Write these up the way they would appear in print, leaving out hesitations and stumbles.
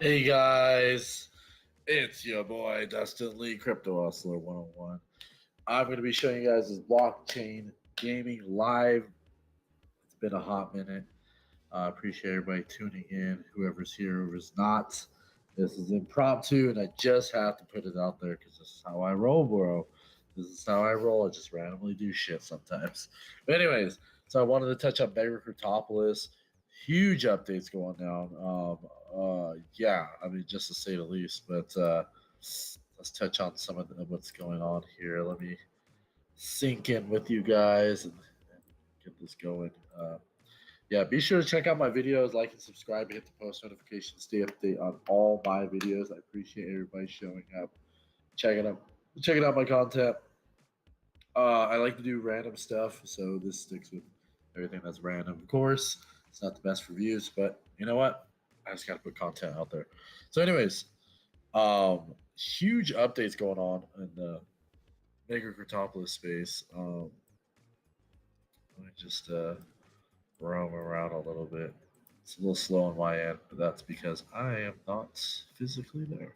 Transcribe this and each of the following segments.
Hey guys, it's your boy Dustin Lee, Crypto Hustler 101. I'm going to be showing you guys this blockchain gaming live. It's been a hot minute. I appreciate everybody tuning in, whoever's here, whoever's not. This is impromptu, and I just have to put it out there because this is how I roll, bro. This is how I roll. I just randomly do shit sometimes. But anyways, so I wanted to touch on Beggar Cryptopolis. Huge updates going down. Yeah, I mean, just to say the least. But let's touch on some of what's going on here. Let me sink in with you guys and get this going. Yeah, be sure to check out my videos, like and subscribe, hit the post notifications, stay update on all my videos. I appreciate everybody showing up, checking out my content. I like to do random stuff, so this sticks with everything that's random. Of course, it's not the best for views, but you know what? I just got to put content out there. So, anyways, huge updates going on in the Mega Cryptopolis space. Let me just roam around a little bit. It's a little slow on my end, but that's because I am not physically there.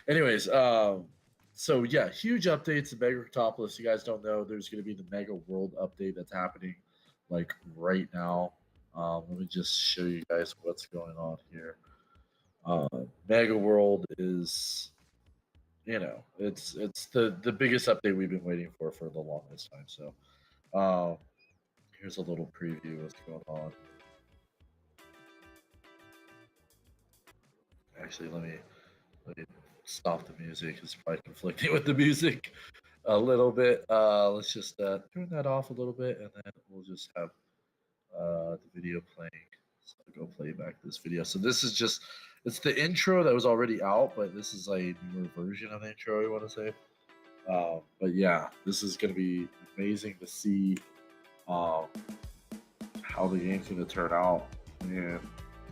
Anyways, so yeah, huge updates to Mega Cryptopolis. You guys don't know there's going to be the Mega World update that's happening like right now. Let me just show you guys what's going on here. Mega World is, it's the biggest update we've been waiting for the longest time. So, um, here's a little preview of what's going on. Actually, let me stop the music. It's probably conflicting with the music a little bit. Let's just turn that off a little bit, and then we'll just have the video playing. So I'll go play back this video. So this is just, it's the intro that was already out, but this is a newer version of the intro, you want to say. But yeah, this is going to be amazing to see um, how the game's going to turn out. And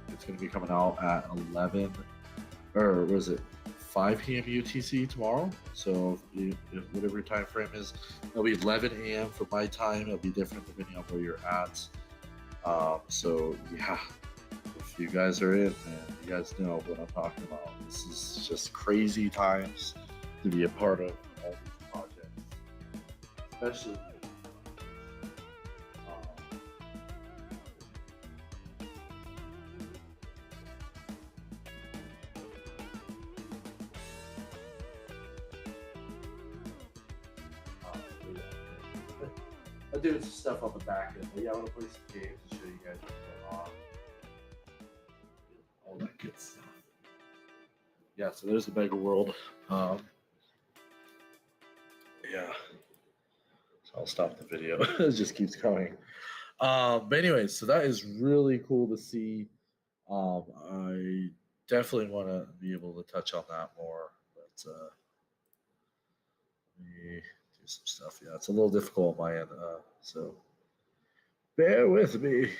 it's going to be coming out at 11, or was it 5 p.m. UTC tomorrow? So if whatever your time frame is, it'll be 11 a.m. for my time. It'll be different depending on where you're at. So yeah, if you guys are in, man, you guys know what I'm talking about. This is just crazy times to be a part of all these projects, especially. I'm doing some stuff on the back end, but yeah, I want to play some games and show you guys what's going on. All that good stuff. Yeah, so there's the Mega World. Yeah, so I'll stop the video. It just keeps going. But anyways, so that is really cool to see. I definitely want to be able to touch on that more, but let me do some stuff. Yeah, it's a little difficult on my end, so bear with me.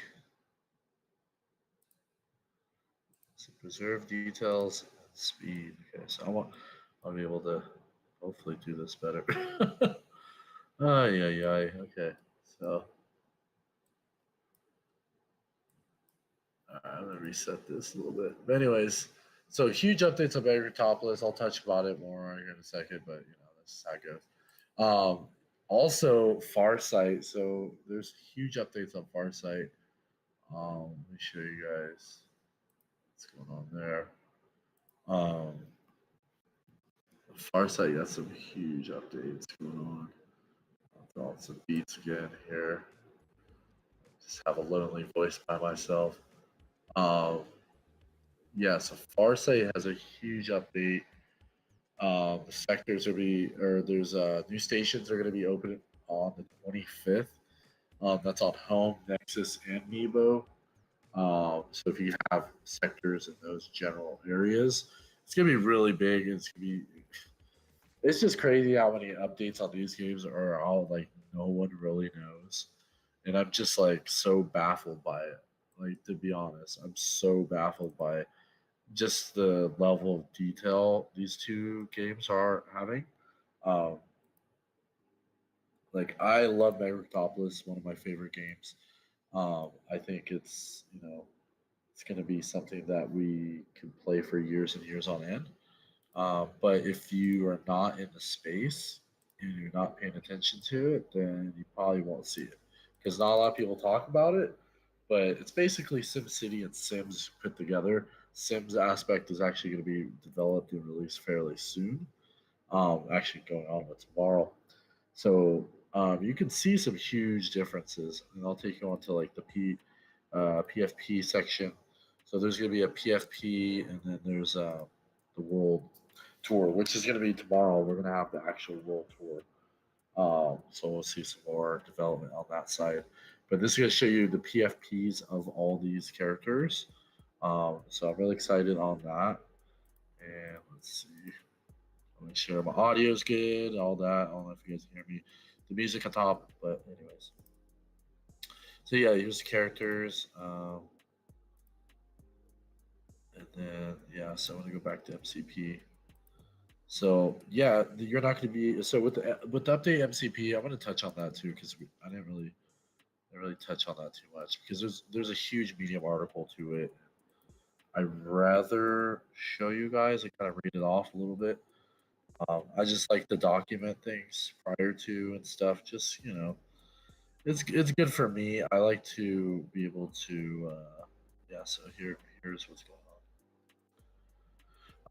So preserve details, speed. Okay, so I'll be able to hopefully do this better. Oh yeah. Okay, so I'm gonna reset this a little bit. But anyways, so huge updates on Beggar Topless. I'll touch about it more here in a second, but that's how it goes. Also Farsight. So there's huge updates on Farsight. Let me show you guys what's going on there. Farsight got some huge updates going on. I'll throw out some beats again here. Just have a lonely voice by myself. Um, yeah, so Farsight has a huge update. The sectors there's new stations are going to be open on the 25th. That's on Home, Nexus, and Nebo. So if you have sectors in those general areas, it's going to be really big. It's just crazy how many updates on these games are all like no one really knows. And I'm just like so baffled by it. Like, to be honest, I'm so baffled by just the level of detail these two games are having. Um, like, I love Megaropolis, one of my favorite games. I think it's It's going to be something that we can play for years and years on end. But if you are not in the space and you're not paying attention to it, then you probably won't see it because not a lot of people talk about it. But it's basically SimCity and Sims put together. Sims aspect is actually going to be developed and released fairly soon. Actually, going on with tomorrow. So you can see some huge differences, and I'll take you on to like the PFP section. So there's going to be a PFP, and then there's the World Tour, which is going to be tomorrow. We're going to have the actual World Tour. So we'll see some more development on that side. But this is going to show you the PFPs of all these characters. So I'm really excited on that. And let's see. Make sure my audio is good, all that. I don't know if you guys can hear me. The music on top, but anyways. So yeah, here's the characters. And then yeah, so I'm gonna go back to MCP. So yeah, you're not gonna be so with the update MCP. I'm gonna touch on that too because I didn't really touch on that too much because there's a huge Medium article to it. I'd rather show you guys and kind of read it off a little bit. I just like to document things prior to and stuff. Just it's good for me. I like to be able to. Yeah, so here's what's going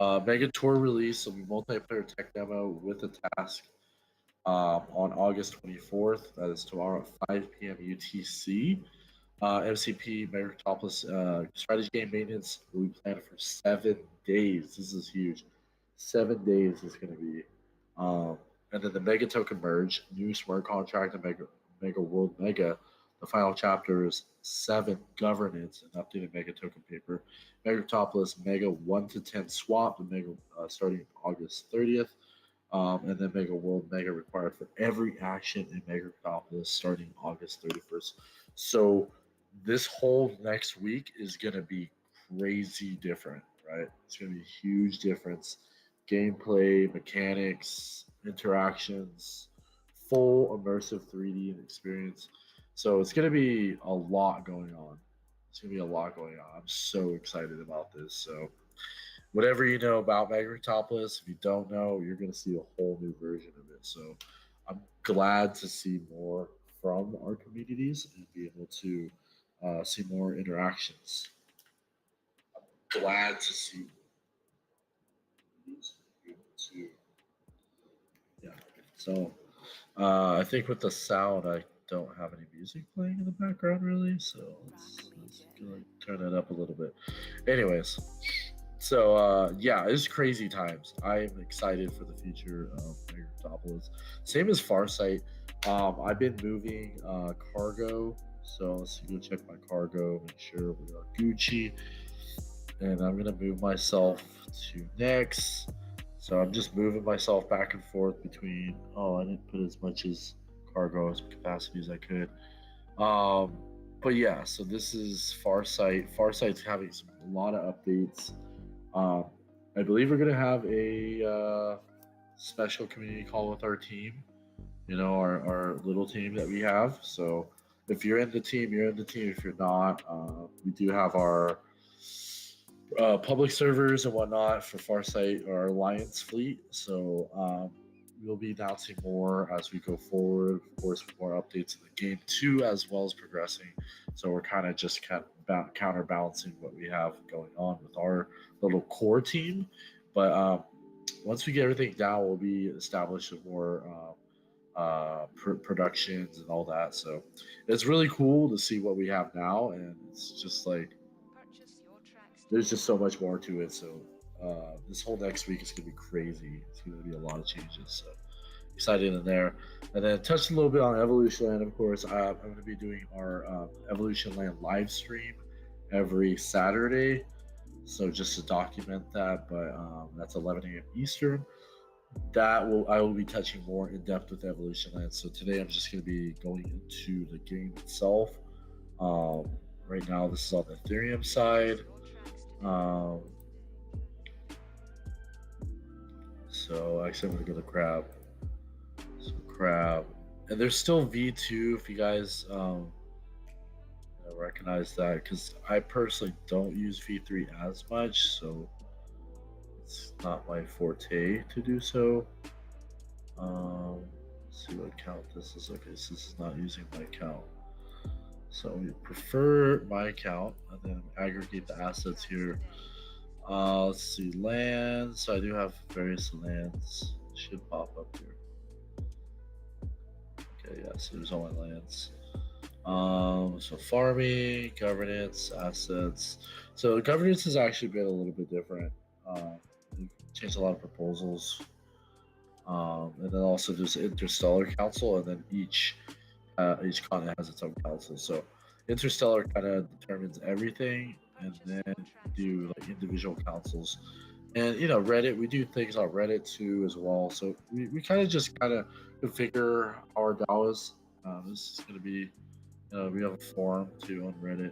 on. Mega Tour release will be multiplayer tech demo with a task on August 24th. That is tomorrow at 5 p.m. UTC. MCP Megatropolis strategy game maintenance will be planned for 7 days. This is huge. 7 days is going to be. Um, and then the Mega Token merge, new smart contract, and Mega World Mega. The final chapter is 7 governance and updated Mega Token paper. Megatropolis Mega 1 to 10 swap, the Mega starting August 30th. And then Mega World Mega required for every action in Megatropolis starting August 31st. So this whole next week is going to be crazy different, right? It's going to be a huge difference. Gameplay, mechanics, interactions, full immersive 3D and experience. So it's going to be a lot going on. It's going to be a lot going on. I'm so excited about this. So whatever you know about Megatropolis, if you don't know, you're going to see a whole new version of it. So I'm glad to see more from our communities and be able to see more interactions. Glad to see to yeah. So I think with the sound, I don't have any music playing in the background really. So let's turn that up a little bit. Anyways, so yeah, it's crazy times. I'm excited for the future of Megatropolis. Same as Farsight. I've been moving cargo, so let's go check my cargo, make sure we are Gucci, and I'm gonna move myself to next. So I'm just moving myself back and forth between. Oh, I didn't put as much as cargo as capacity as I could. Um, but yeah, so this is Farsight. Farsight's having a lot of updates. Um, I believe we're gonna have a special community call with our team. You know, our little team that we have. So if you're in the team, you're in the team. If you're not, we do have our public servers and whatnot for Farsight or Alliance fleet. So we'll be announcing more as we go forward. Of course, with more updates in the game too, as well as progressing. So we're kind of just counterbalancing what we have going on with our little core team. But once we get everything down, we'll be established more productions and all that. So it's really cool to see what we have now, and it's just like there's just so much more to it. So this whole next week is gonna be crazy. It's gonna be a lot of changes. So excited in there. And then touched a little bit on Evolution Land, of course. I'm going to be doing our Evolution Land live stream every Saturday. So just to document that, but that's 11 a.m. Eastern. I will be touching more in depth with Evolution Land. So today I'm just going to be going into the game itself. Right now this is on the Ethereum side. So actually I'm going to go to Crab. So Crab. And there's still V2 if you guys recognize that because I personally don't use V3 as much, so it's not my forte to do so. Let's see what account this is. Okay, so this is not using my account. So we prefer my account and then aggregate the assets here. Let's see, lands. So I do have various lands. Should pop up here. Okay, yeah, so there's all my lands. So farming, governance, assets. So governance has actually been a little bit different. They've changed a lot of proposals. And then also there's Interstellar Council, and then each continent has its own council. So Interstellar kind of determines everything, and then do like individual councils. And Reddit, we do things on Reddit too as well. So we kind of just kind of configure our DAOs. This is going to be, we have a forum too on Reddit.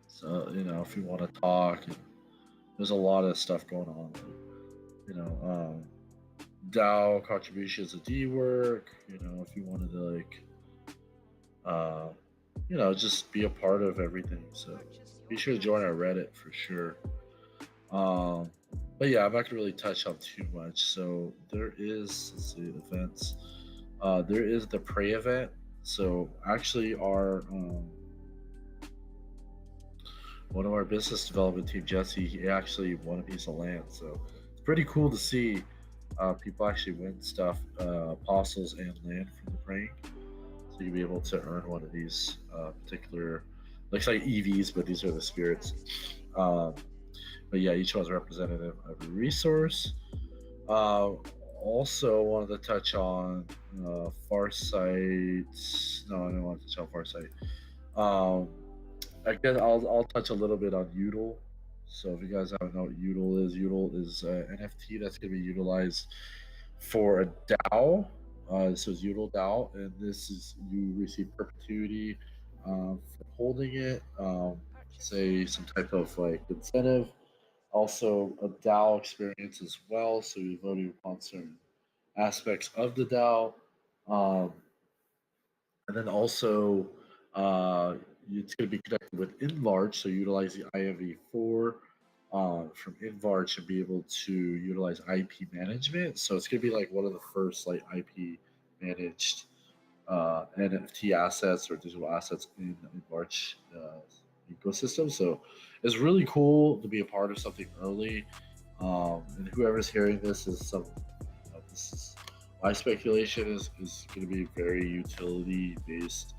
So if you want to talk, there's a lot of stuff going on. You know, DAO contributions to D work. If you wanted to just be a part of everything. So be sure to join our Reddit for sure. But yeah, I'm not gonna really touch on too much. So there is, let's see, events. There is the Prey event. So actually, our one of our business development team, Jesse, he actually won a piece of land. So it's pretty cool to see people actually win stuff, apostles and land from the praying. So you'll be able to earn one of these particular, looks like EVs, but these are the spirits. But yeah, each one's representative of a resource. Also wanted to touch on Farsight. No, I don't want to touch on Farsight. I guess I'll touch a little bit on Udl. So if you guys haven't know what Udl is an NFT that's going to be utilized for a DAO. This is Udl DAO, and this is you receive perpetuity for holding it. Say some type of like incentive. Also a DAO experience as well. So you're voting upon certain aspects of the DAO. And then also, it's going to be connected with Enlarge, so utilize the IMV4 from Enlarge to be able to utilize IP management. So it's going to be like one of the first like IP managed NFT assets or digital assets in the Enlarge ecosystem. So it's really cool to be a part of something early. And whoever's hearing this is this is my speculation is going to be very utility based,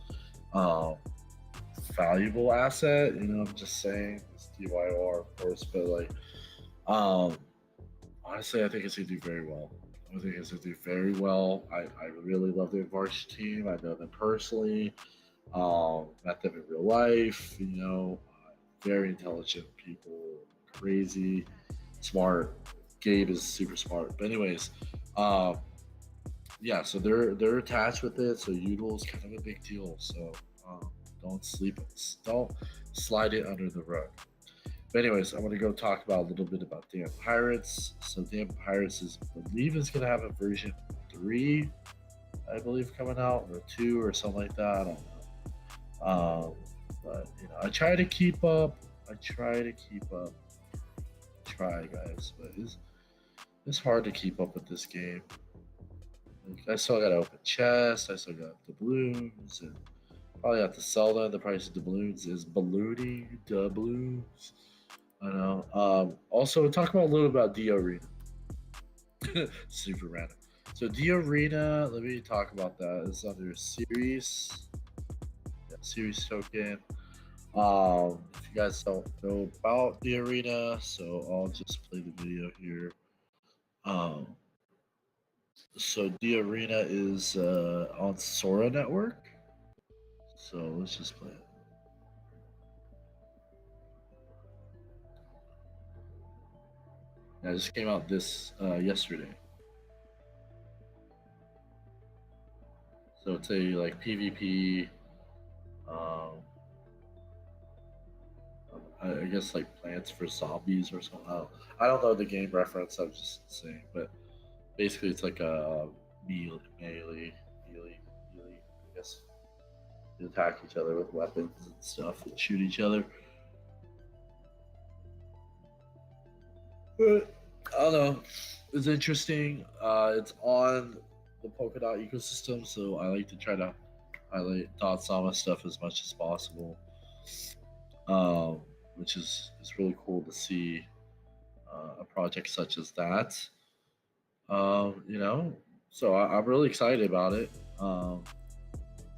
valuable asset. I'm just saying it's DYOR, of course, but like, honestly, I think it's going to do very well. I think it's going to do very well. I really love the March team. I know them personally. Met them in real life. Very intelligent people, crazy, smart. Gabe is super smart. But anyways, yeah, so they're attached with it. So Udl is kind of a big deal. So don't slide it under the rug. But anyways, I'm gonna go talk about a little bit about Damn Pirates. So Damn Pirates is gonna have a version 3, I believe, coming out, or 2 or something like that. I don't know. But I try to keep up. Try, guys, but it's hard to keep up with this game. I still got to open chests. I still got doubloons, and probably have to sell them. The price of doubloons is ballooning. Doubloons. I know. Also, talk about a little about D Arena. Super random. So D Arena, let me talk about that. It's under series. Yeah, series token. If you guys don't know about the arena, so I'll just play the video here. So the arena is on Sora Network. So let's just play it. Yeah, it just came out this yesterday. So it's a like PvP. I guess like Plants for Zombies or something. I don't know the game reference. I'm just saying, but basically it's like a melee, I guess. attack each other with weapons and stuff and shoot each other. But I don't know. It's interesting. It's on the Polkadot ecosystem, so I like to try to highlight Dot Sama stuff as much as possible, um, which is really cool to see a project such as that. You know, so I'm really excited about it.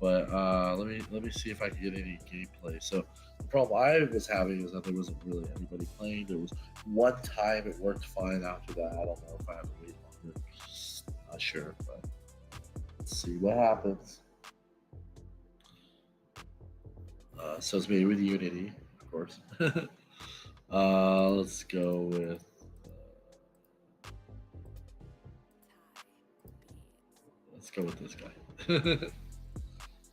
But let me see if I can get any gameplay. So the problem I was having is that there wasn't really anybody playing. There was one time it worked fine. After that, I don't know if I have to wait longer. Not sure, but let's see what happens. So it's made with Unity, of course. Let's go with let's go with this guy.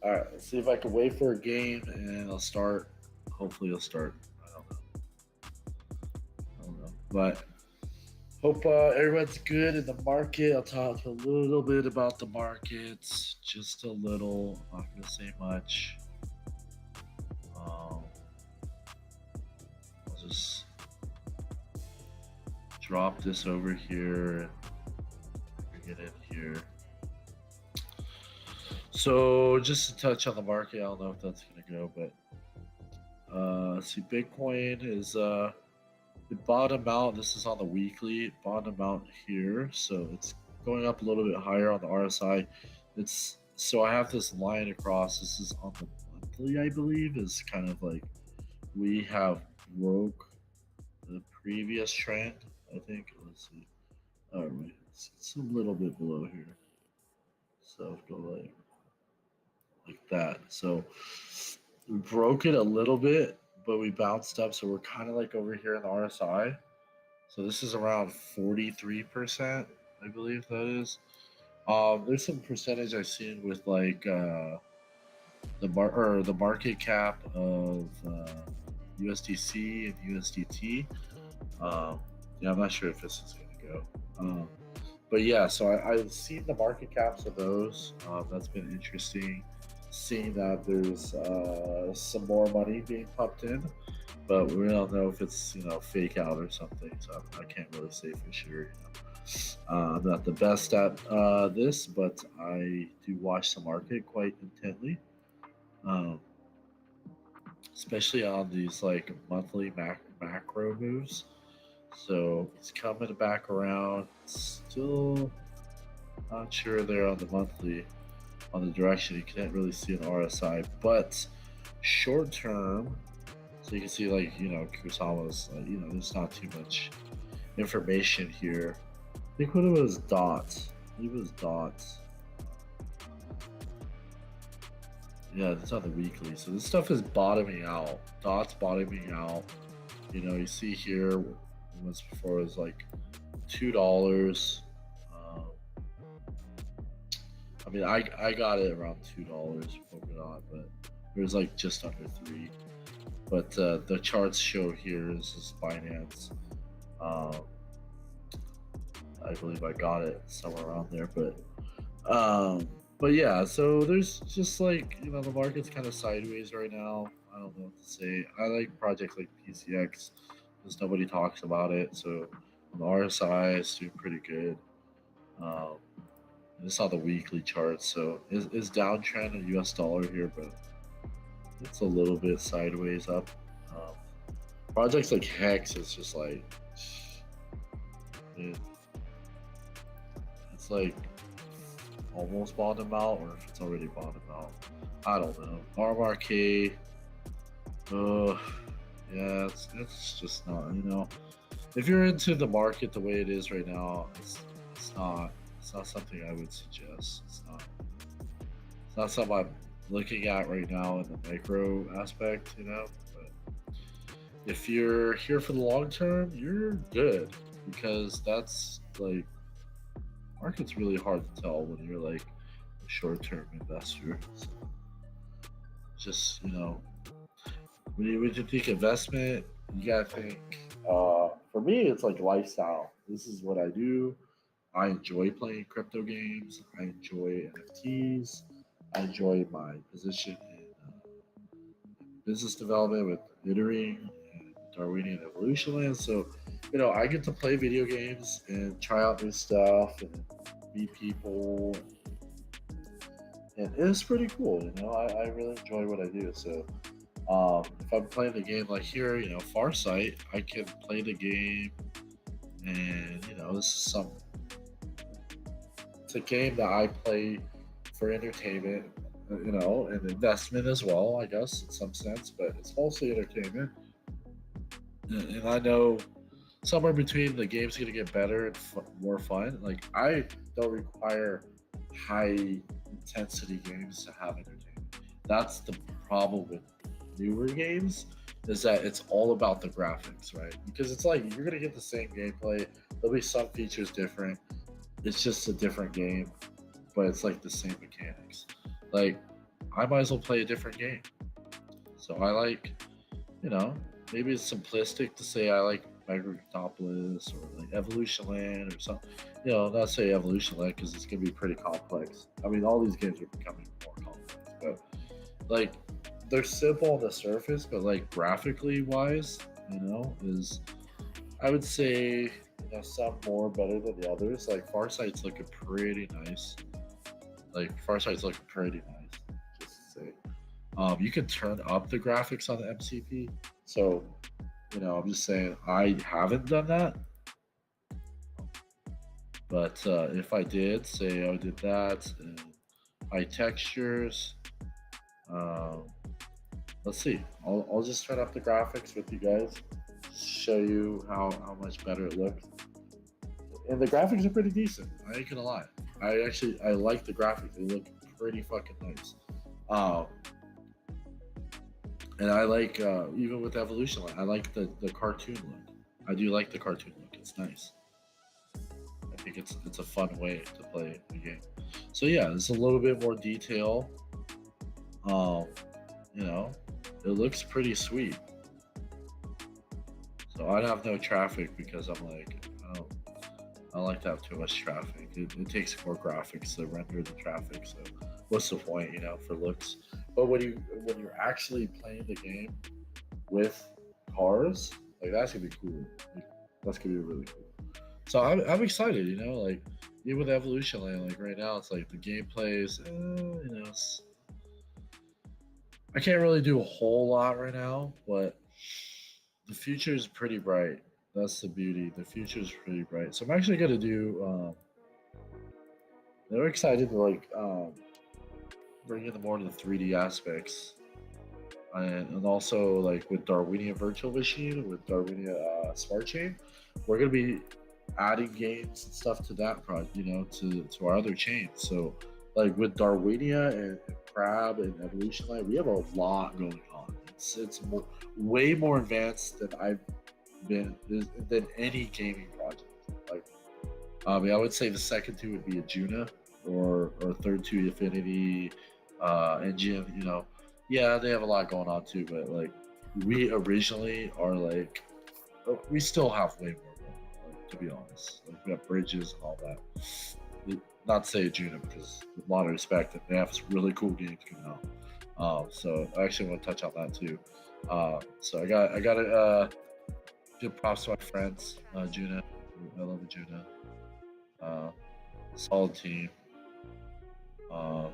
All right, let's see if I can wait for a game and I'll start. Hopefully, it'll start. I don't know. I don't know. But hope everyone's good in the market. I'll talk a little bit about the markets, just a little. I'm not gonna say much. Um, I'll just drop this over here and bring it in here. So just to touch on the market, I don't know if that's gonna go, but see, Bitcoin is it bottomed out. This is on the weekly. It bottomed out here, so it's going up a little bit higher on the RSI. It's so I have this line across. This is on the monthly, I believe, is kind of like we have broke the previous trend. I think. Let's see. All right, it's a little bit below here. So go like that. So we broke it a little bit, but we bounced up. So we're kind of like over here in the RSI. So this is around 43%, I believe that is. There's some percentage I've seen with like the market cap of USDC and USDT. Yeah, I'm not sure if this is gonna go. But yeah, so I've seen the market caps of those. That's been interesting. Seeing that there's some more money being pumped in, but we don't know if it's fake out or something. So I can't really say for sure. I'm not the best at this, but I do watch the market quite intently, um, especially on these like monthly macro moves. So it's coming back around. Still not sure there on the monthly on the direction. You can't really see an RSI, but short term, so you can see like Kusama's there's not too much information here. I think what it was dots. I believe it was dots. Yeah, it's on the weekly. So this stuff is bottoming out. Dots bottoming out. You see here once before it was like $2. Um, I mean, I got it around $2 Polkadot, but it was like just under three. But the charts show here is Binance. Um, I believe I got it somewhere around there, but yeah. So there's just like the market's kind of sideways right now. I don't know what to say. I like projects like PCX because nobody talks about it. So on the RSI, it's doing pretty good. Um, it's on the weekly chart, so it's downtrend in US dollar here, but it's a little bit sideways up. Um, Projects like Hex is just like it, it's like almost bottomed out, or if it's already bottomed out. I don't know. RMRK, yeah, it's just not. If you're into the market the way it is right now, it's not something I would suggest. It's not something I'm looking at right now in the micro aspect, But if you're here for the long term, you're good because that's like market's really hard to tell when you're like a short term investor. So just when you think investment, you gotta think. For me, it's like lifestyle. This is what I do. I enjoy playing crypto games. I enjoy NFTs. I enjoy my position in business development with Littering and Darwinian Evolution Land. So, I get to play video games and try out new stuff and meet people. And it's pretty cool. I really enjoy what I do. So, if I'm playing the game like here, Farsight, I can play the game, and this is some. It's a game that I play for entertainment, and investment as well, I guess, in some sense. But it's mostly entertainment, and I know somewhere between the game's gonna get better and more fun. Like I don't require high intensity games to have entertainment. That's the problem with newer games, is that it's all about the graphics, right? Because it's like you're gonna get the same gameplay. There'll be some features different. It's just a different game, but it's like the same mechanics. Like I might as well play a different game. So I like, you know, maybe it's simplistic to say I like Microtopolis or like Evolution Land or something. Not say Evolution Land because it's gonna be pretty complex. I mean, all these games are becoming more complex, but like they're simple on the surface, but like graphically wise, is I would say some more better than the others. Like Farsight's looking pretty nice. Farsight's looking pretty nice. Just to say, you can turn up the graphics on the MCP. So, I'm just saying I haven't done that, but if I did, say I did that and high textures. Um, let's see. I'll just turn up the graphics with you guys, show you how much better it looks. And the graphics are pretty decent. I ain't gonna lie. I like the graphics. They look pretty fucking nice. Um, and I like even with Evolution, I like the cartoon look. I do like the cartoon look. It's nice. I think it's a fun way to play the game. So yeah, there's a little bit more detail. Um, you know, it looks pretty sweet. So I'd have no traffic because I'm like, I don't like to have too much traffic. It takes more graphics to render the traffic. So what's the point, for looks? But when you're actually playing the game with cars, like that's gonna be cool. Like, that's gonna be really cool. So I'm excited. Like even with Evolution Land, like right now, it's like the gameplay is, I can't really do a whole lot right now, but the future is pretty bright. That's the beauty. The future is pretty bright. So I'm actually gonna do. They're excited to bring in the more of the 3D aspects, and also like with Darwinian Virtual Machine, with Darwinian Smart Chain, we're gonna be adding games and stuff to that project. To our other chains. So like with Darwinia and Crab and Evolution Light, we have a lot going on. It's way more advanced than I've been than any gaming project. Like, I would say the second two would be a Juna or third two Affinity engine. Yeah, they have a lot going on too, but like we originally are like we still have way more going on. Like, to be honest, like we have bridges and all that. Not to say Juna because with a lot of respect, they have some really cool games coming out. So I actually want to touch on that too. So I got to give props to my friends, Juna. I love the Juna. Uh, Solid team. Um,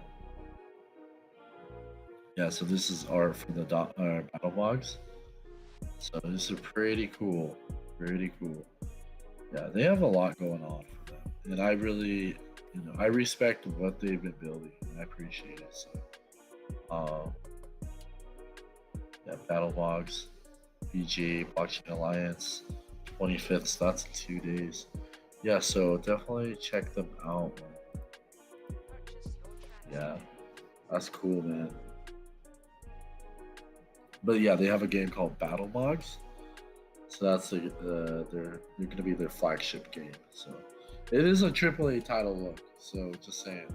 yeah, so this is art from the battle logs. So this is pretty cool. Pretty cool. Yeah, they have a lot going on for them, and I really, I respect what they've been building, and I appreciate it. So, um, yeah, battle logs, BGA Blockchain Alliance, 25th. So that's in 2 days. Yeah, so definitely check them out. Yeah, that's cool, man. But yeah, they have a game called Battle Mogs. So that's they're gonna be their flagship game. So it is a AAA title look. So just saying,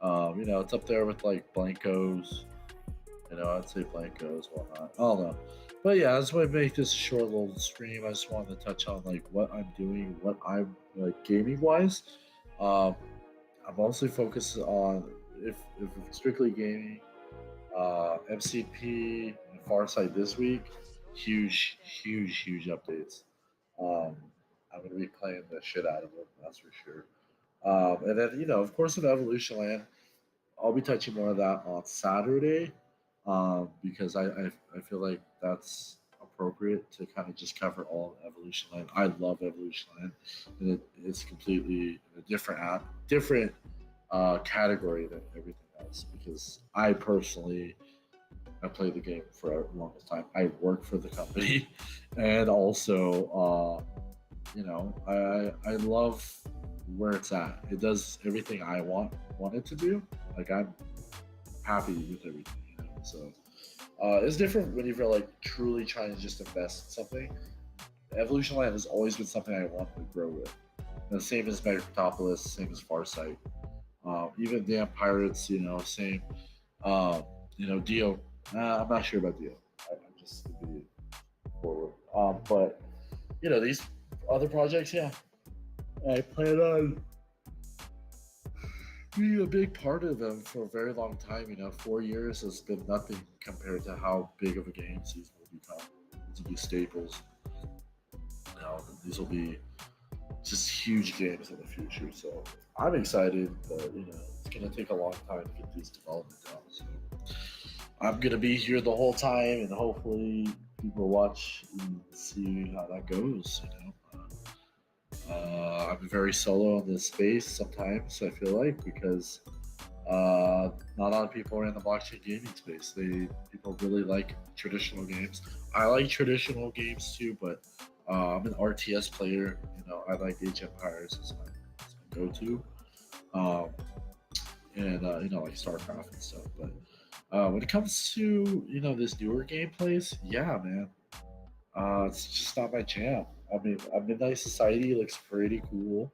it's up there with like Blankos. I'd say Blankos, whatnot. I don't know, but yeah, that's why I make this short little stream. I just wanted to touch on like what I'm doing, what I'm like gaming wise. I'm mostly focused on if strictly gaming. MCP and Farsight this week. Huge updates. Um, I'm going to be playing the shit out of them, that's for sure. And then, of course, in Evolution Land, I'll be touching more of that on Saturday, because I feel like that's appropriate to kind of just cover all of Evolution Land. I love Evolution Land, and it's completely a different app, different category than everything else. Because I played the game for a longest time. I work for the company, and also, I love where it's at. It does everything I want it to do. Like, I'm happy with everything. So it's different when you're like truly trying to just invest in something. Evolution Land has always been something I want to grow with. And the same as Megatropolis, same as Farsight, even Damn Pirates. Same. Dio. I'm not sure about Dio. I'm just to be forward. But these other projects, yeah, I plan on being a big part of them for a very long time. 4 years has been nothing compared to how big of a game these will become. These will be staples. These will be just huge games in the future. So I'm excited, but it's gonna take a long time to get these development down. So I'm gonna be here the whole time, and hopefully people watch and see how that goes. I'm very solo in this space sometimes. I feel like, because not a lot of people are in the blockchain gaming space. People really like traditional games. I like traditional games too, but I'm an RTS player. I like Age of Empires as my go-to, um, and like StarCraft and stuff. But when it comes to this newer gameplays, yeah, man, it's just not my jam. I mean, Midnight Society looks pretty cool.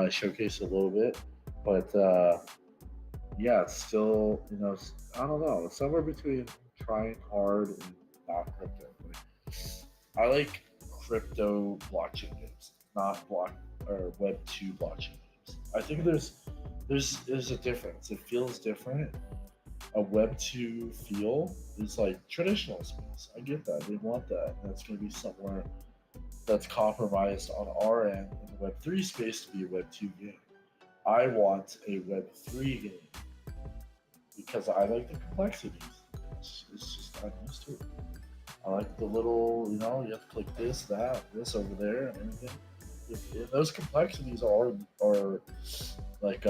Showcase a little bit, but yeah, it's still, I don't know, it's somewhere between trying hard and not crypto. I like crypto blockchain games, not block or Web 2 blockchain games. I think there's a difference. It feels different. A Web 2 feel is like traditional space. I get that. They want that. That's going to be somewhere that's compromised on our end in the Web 3 space to be a Web 2 game. I want a Web 3 game because I like the complexities. It's just I'm used to it. I like the little, you have to click this, that, this over there, and everything. If those complexities are like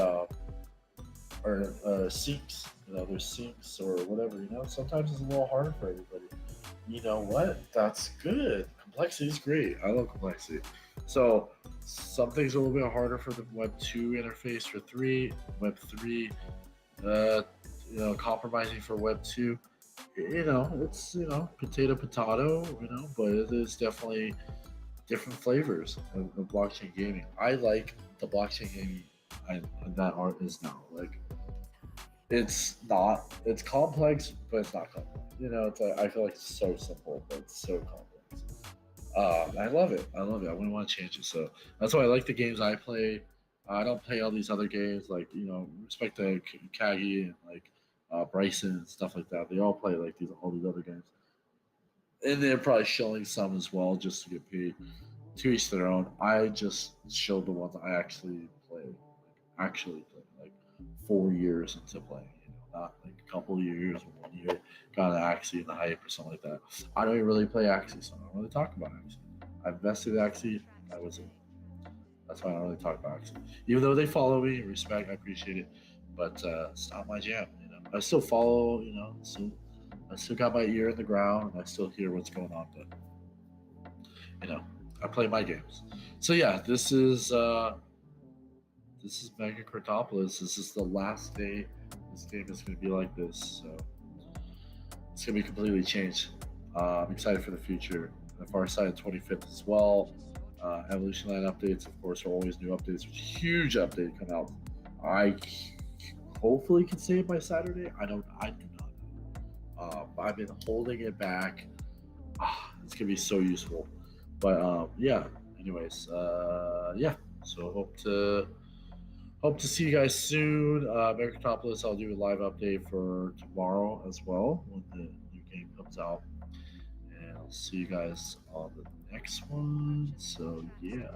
sinks. There's sinks or whatever. Sometimes it's a little harder for everybody. You know what? That's good. Complexity is great. I love complexity. So some things are a little bit harder for the Web 2 interface for three. Web 3, uh, compromising for Web 2. It's potato, but it is definitely different flavors of blockchain gaming. I like the blockchain gaming that art is now. Like, it's complex, but it's not complex. It's like, I feel like it's so simple, but it's so complex. I love it. I love it. I wouldn't want to change it. So that's why I like the games I play. I don't play all these other games like respect to Kagi and like Bryson and stuff like that. They all play like all these other games, and they're probably shilling some as well just to get paid. To each their own. I just showed the ones I actually play, like 4 years into playing. Not like a couple of years or 1 year. Got an Axie in the hype or something like that. I don't even really play Axie, so I don't really talk about Axie. I invested in Axie. That was it. That's why I don't really talk about Axie. Even though they follow me, respect, I appreciate it, but it's not my jam. I still follow. I still got my ear in the ground, and I still hear what's going on. But you know, I play my games. So yeah, this is Mega Cartopolis. This is the last day. This game is going to be like this, so it's going to be completely changed. I'm excited for the future. The Far Side 25th as well. Evolution Line updates, of course, are always new updates. Huge update come out. I hopefully can say it by Saturday. I do not know. I've been holding it back. It's gonna be so useful. But yeah. Anyways, yeah. So Hope to see you guys soon. Americanopolis, I'll do a live update for tomorrow as well when the new game comes out. And I'll see you guys on the next one. So, yeah.